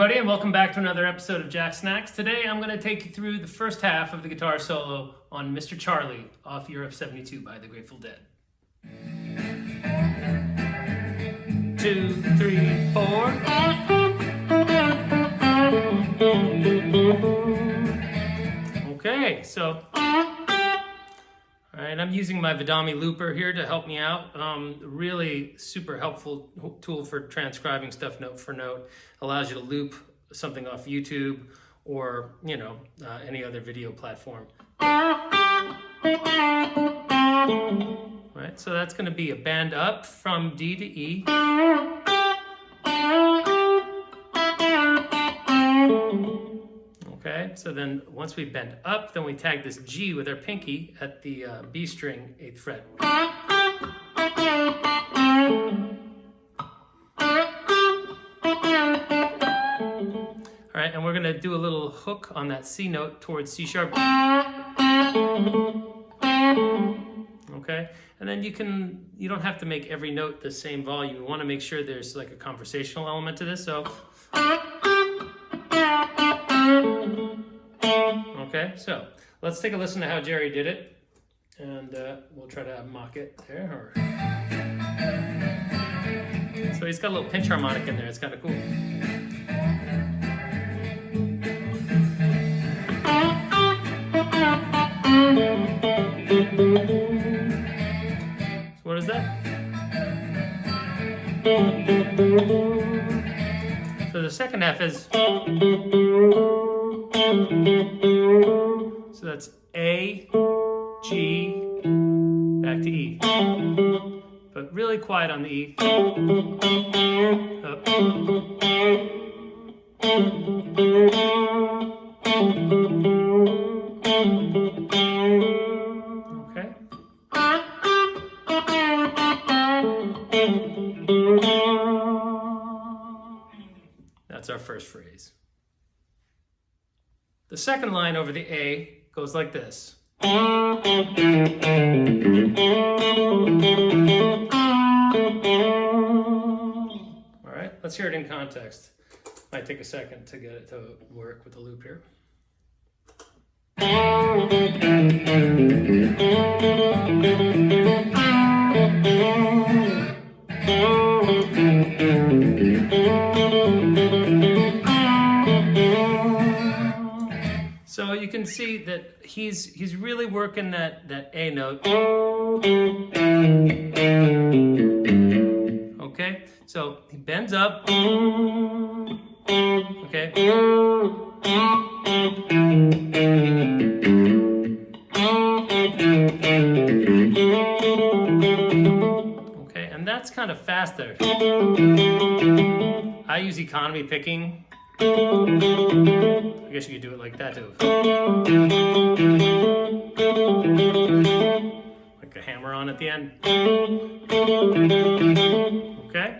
everybody, and welcome back to another episode of Jacksnax. Today I'm going to take you through the first half of the guitar solo on Mr. Charlie off Europe 72 by the Grateful Dead. 2, 3, 4. Okay, so alright, I'm using my Vidami looper here to help me out. Really super helpful tool for transcribing stuff note for note. Allows you to loop something off YouTube or, any other video platform. Right, so that's going to be a bend up from D to E. Okay, so then once we bend up, then we tag this G with our pinky at the B string, 8th fret. All right, and we're going to do a little hook on that C note towards C sharp. Okay, and then you don't have to make every note the same volume. You want to make sure there's like a conversational element to this, so. Okay, so let's take a listen to how Jerry did it, and we'll try to mock it there. So he's got a little pinch harmonic in there, it's kind of cool. So what is that? So the second half is, so that's A, G, back to E. But really quiet on the E. Up. Okay. That's our first phrase. The second line over the A goes like this. All right, let's hear it in context. Might take a second to get it to work with the loop here. So you can see that he's really working that A note. Okay, so he bends up. Okay. Okay, and that's kind of faster. I use economy picking. I guess you could do it like that too. Like a hammer on at the end. Okay?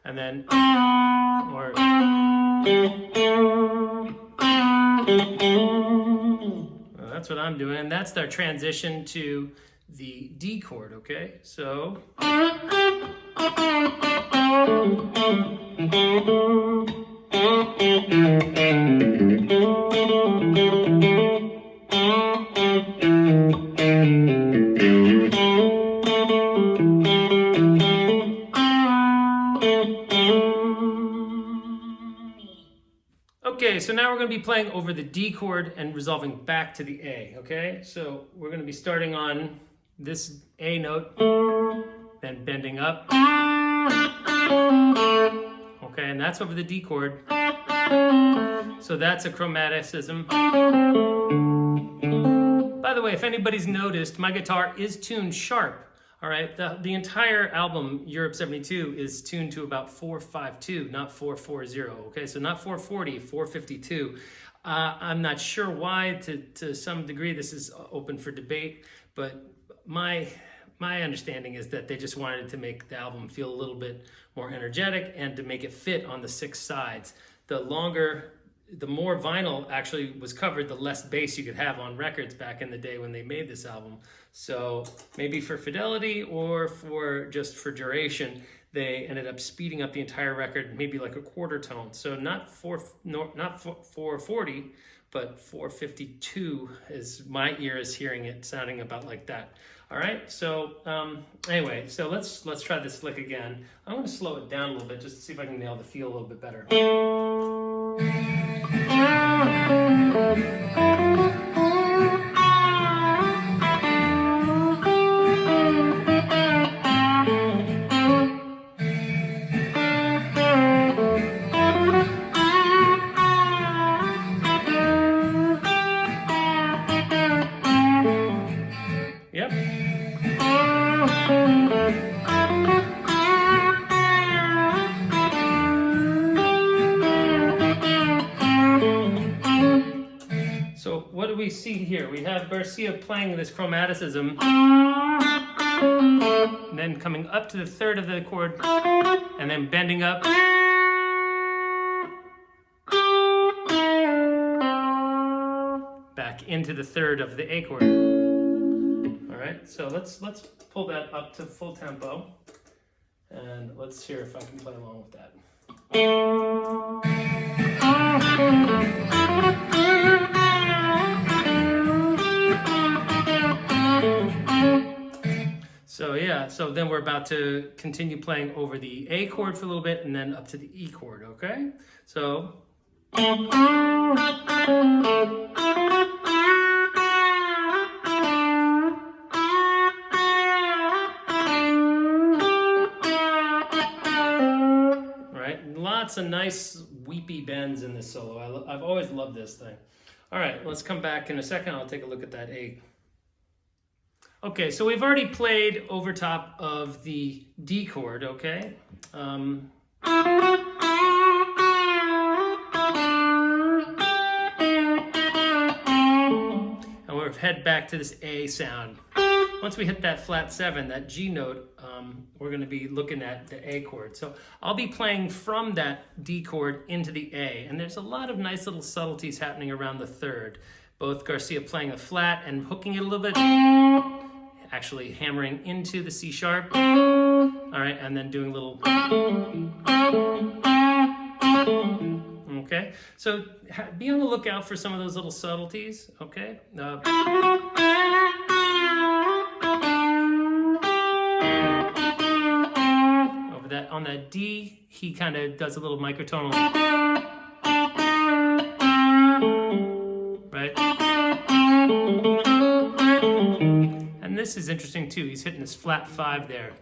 And then, or, well, that's what I'm doing. That's their transition to the D chord, okay? So, okay, so now we're going to be playing over the D chord and resolving back to the A, okay? So we're going to be starting on this A note, then bending up. Okay, and that's over the D chord. So that's a chromaticism. By the way, if anybody's noticed, my guitar is tuned sharp. All right, the entire album, Europe 72, is tuned to about 452, not 440, okay? So not 440, 452. I'm not sure why, to some degree, this is open for debate, but my understanding is that they just wanted to make the album feel a little bit more energetic and to make it fit on the 6 sides. The more vinyl actually was covered, the less bass you could have on records back in the day when they made this album. So maybe for fidelity or just for duration, they ended up speeding up the entire record, maybe like a quarter tone. So not 440, but 452 is my ear is hearing it sounding about like that. All right, so anyway, so let's try this lick again. I'm going to slow it down a little bit just to see if I can nail the feel a little bit better. Yep. So what do we see here? We have Garcia playing this chromaticism, and then coming up to the third of the chord, and then bending up. Back into the third of the A chord. All right, so let's pull that up to full tempo, and let's hear if I can play along with that. So yeah, so then we're about to continue playing over the A chord for a little bit and then up to the E chord, okay? So. Right, lots of nice weepy bends in this solo. I've always loved this thing. All right, let's come back in a second. I'll take a look at that A. Okay, so we've already played over top of the D chord, okay? And we'll head back to this A sound. Once we hit that flat 7, that G note, we're going to be looking at the A chord. So I'll be playing from that D chord into the A, and there's a lot of nice little subtleties happening around the third. Both Garcia playing a flat and hooking it a little bit, actually hammering into the C sharp, all right, and then doing a little, okay? So be on the lookout for some of those little subtleties, okay? Over that, on that D, he kind of does a little microtonal, right? And this is interesting too. He's hitting this flat 5 there.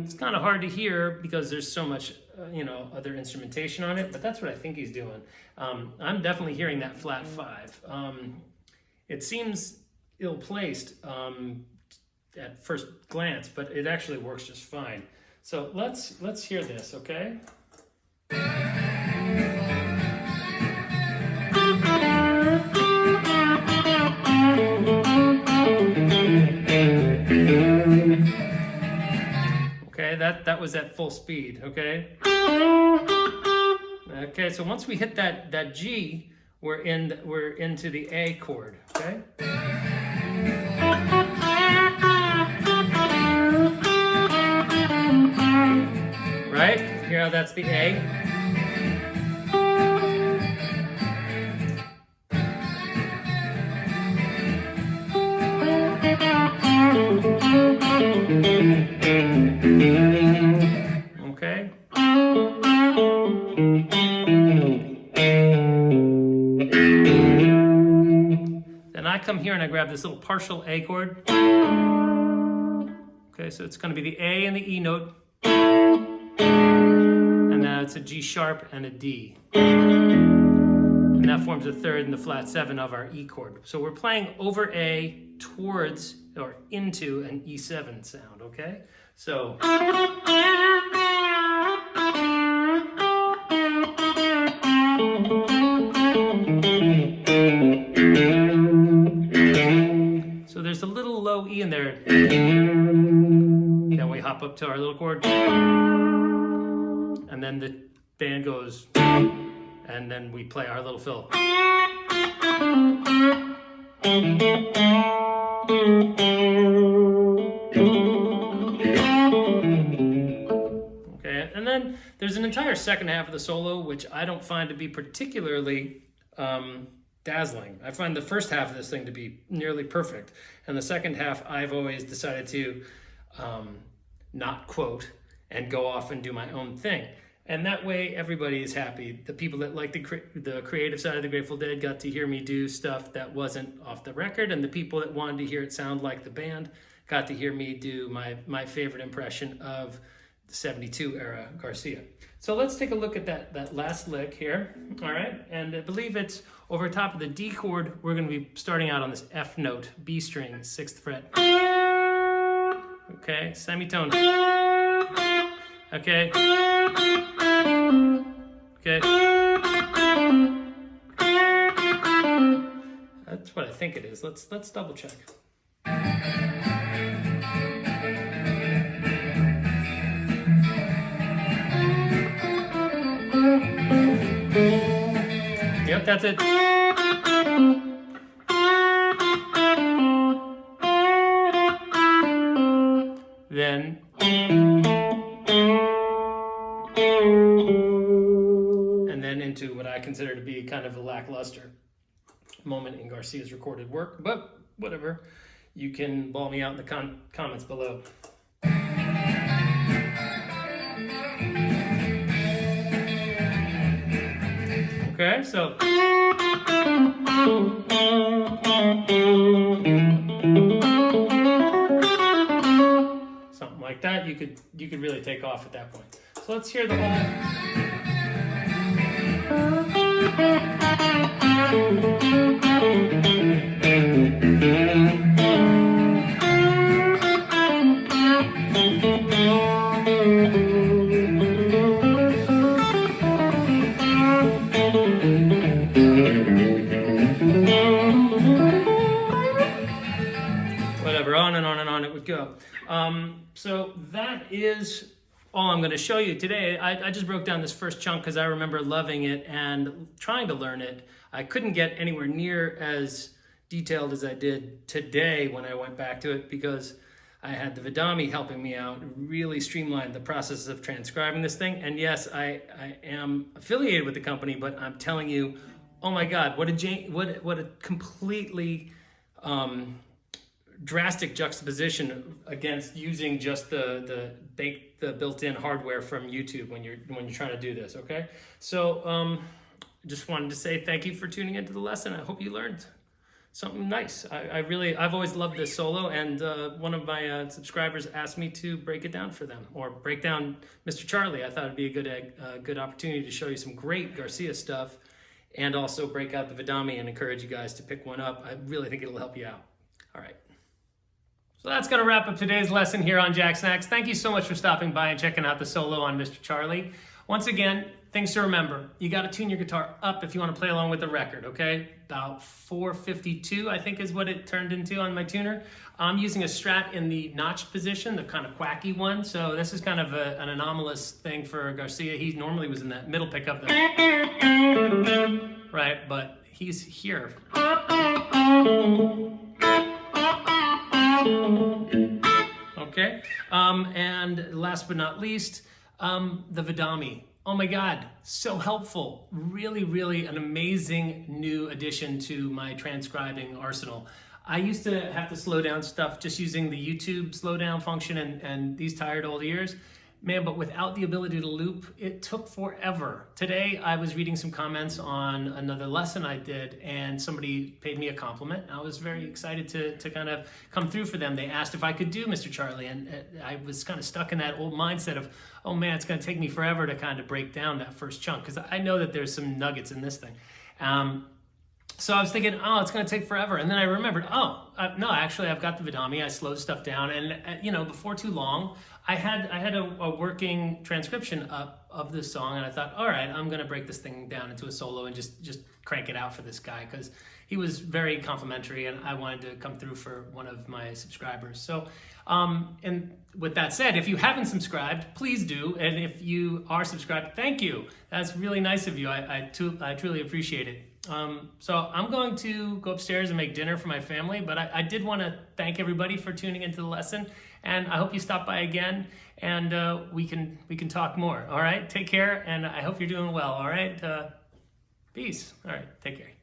It's kind of hard to hear because there's so much, other instrumentation on it, but that's what I think he's doing. I'm definitely hearing that flat 5. It seems ill-placed at first glance, but it actually works just fine. So let's hear this, okay? Okay, that was at full speed, okay? Okay, so once we hit that G, we're into the A chord, okay? Right? Hear how that's the A? Okay. Then I come here and I grab this little partial A chord. Okay, so it's going to be the A and the E note. And now it's a G sharp and a D. And that forms the third and the flat 7 of our E chord. So we're playing over A towards or into an E7 sound, okay? So. So there's a little low E in there. Then we hop up to our little chord. And then the band goes, and then we play our little fill. Okay, and then there's an entire second half of the solo, which I don't find to be particularly dazzling. I find the first half of this thing to be nearly perfect, and the second half I've always decided to not quote and go off and do my own thing. And that way everybody is happy. The people that like the creative side of the Grateful Dead got to hear me do stuff that wasn't off the record, and the people that wanted to hear it sound like the band got to hear me do my favorite impression of the 72 era Garcia. So let's take a look at that last lick here, all right? And I believe it's over top of the D chord. We're gonna be starting out on this F note, B string, 6th fret. Okay, semitone. Okay. Okay. That's what I think it is. Let's double check. Yep, that's it. Then and then into what I consider to be kind of a lackluster moment in Garcia's recorded work, but whatever. You can ball me out in the comments below. Okay, so something like that. You could really take off at that point. So let's hear the whole. Whatever, on and on and on it would go. So that is all I'm going to show you today. I just broke down this first chunk because I remember loving it and trying to learn it. I couldn't get anywhere near as detailed as I did today when I went back to it because I had the Vidami helping me out, really streamlined the process of transcribing this thing. And yes, I am affiliated with the company, but I'm telling you, oh my God, what a completely drastic juxtaposition against using just the built-in hardware from YouTube when you're trying to do this. Okay, so just wanted to say thank you for tuning into the lesson. I hope you learned something nice. I've always loved this solo, and one of my subscribers asked me to break it down for them, or break down Mr.Charlie. I thought it'd be a good opportunity to show you some great Garcia stuff, and also break out the Vidami and encourage you guys to pick one up. I really think it'll help you out. All right. So that's going to wrap up today's lesson here on Jacksnax. Thank you so much for stopping by and checking out the solo on Mr.Charlie. Once again, things to remember. You got to tune your guitar up if you want to play along with the record, okay? About 452, I think is what it turned into on my tuner. I'm using a Strat in the notched position, the kind of quacky one. So this is kind of an anomalous thing for Garcia. He normally was in that middle pickup, right? But he's here. Okay, and last but not least, the Vidami. Oh my God, so helpful. Really, really an amazing new addition to my transcribing arsenal. I used to have to slow down stuff just using the YouTube slowdown function and these tired old ears. Man, but without the ability to loop, it took forever. Today, I was reading some comments on another lesson I did, and somebody paid me a compliment. I was very excited to kind of come through for them. They asked if I could do Mr. Charlie, and I was kind of stuck in that old mindset of, oh man, it's going to take me forever to kind of break down that first chunk, because I know that there's some nuggets in this thing. So I was thinking, oh, it's going to take forever. And then I remembered, no, actually, I've got the Vidami. I slowed stuff down. And, before too long, I had a working transcription up of this song. And I thought, all right, I'm going to break this thing down into a solo and just crank it out for this guy, because he was very complimentary and I wanted to come through for one of my subscribers. So, and with that said, if you haven't subscribed, please do. And if you are subscribed, thank you. That's really nice of you. I truly appreciate it. So I'm going to go upstairs and make dinner for my family, but I did want to thank everybody for tuning into the lesson, and I hope you stop by again, and we can talk more. All right, take care, and I hope you're doing well. All right, peace. All right, take care.